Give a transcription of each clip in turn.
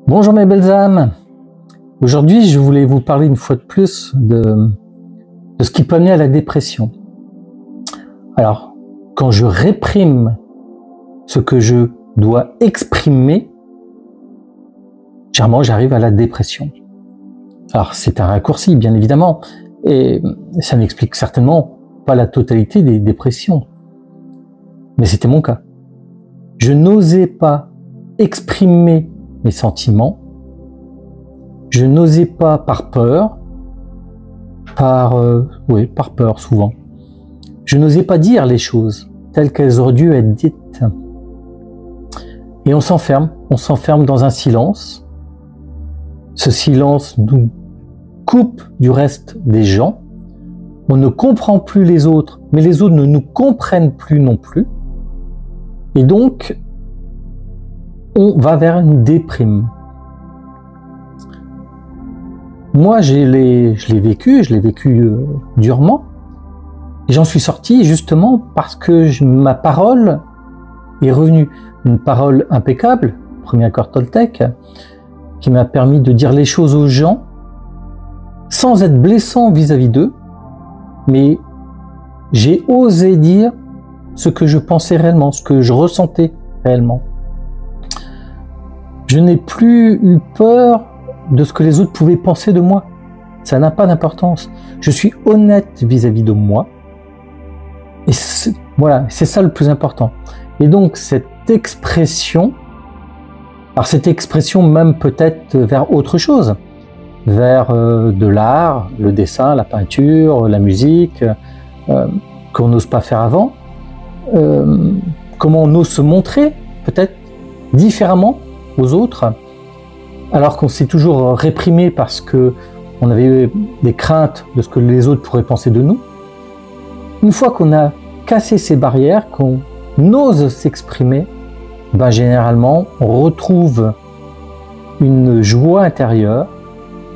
Bonjour mes belles âmes. Aujourd'hui, je voulais vous parler une fois de plus de ce qui peut amener à la dépression. Alors, quand je réprime ce que je dois exprimer, généralement j'arrive à la dépression. Alors, c'est un raccourci, bien évidemment, et ça n'explique certainement pas la totalité des dépressions. Mais c'était mon cas. Je n'osais pas exprimer mes sentiments, je n'osais pas par peur, par peur souvent. Je n'osais pas dire les choses telles qu'elles auraient dû être dites. Et on s'enferme dans un silence. Ce silence nous coupe du reste des gens. On ne comprend plus les autres, mais les autres ne nous comprennent plus non plus. Et donc, on va vers une déprime. Moi, je l'ai vécu durement, et j'en suis sorti justement parce que ma parole est revenue. Une parole impeccable, premier accord Toltec, qui m'a permis de dire les choses aux gens sans être blessant vis-à-vis d'eux, mais j'ai osé dire ce que je pensais réellement, ce que je ressentais réellement. Je n'ai plus eu peur de ce que les autres pouvaient penser de moi. Ça n'a pas d'importance. Je suis honnête vis-à-vis de moi. Et voilà, c'est ça le plus important. Et donc cette expression, alors cette expression même peut-être vers autre chose, vers de l'art, le dessin, la peinture, la musique, qu'on n'ose pas faire avant, comment on ose se montrer peut-être différemment aux autres, alors qu'on s'est toujours réprimé parce que on avait des craintes de ce que les autres pourraient penser de nous. Une fois qu'on a cassé ces barrières, qu'on ose s'exprimer, ben généralement on retrouve une joie intérieure,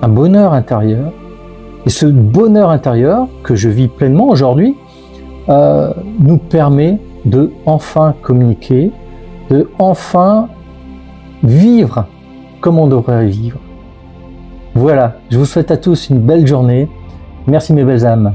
un bonheur intérieur, et ce bonheur intérieur que je vis pleinement aujourd'hui nous permet de enfin communiquer, de enfin vivre comme on devrait vivre. Voilà, je vous souhaite à tous une belle journée. Merci mes belles âmes.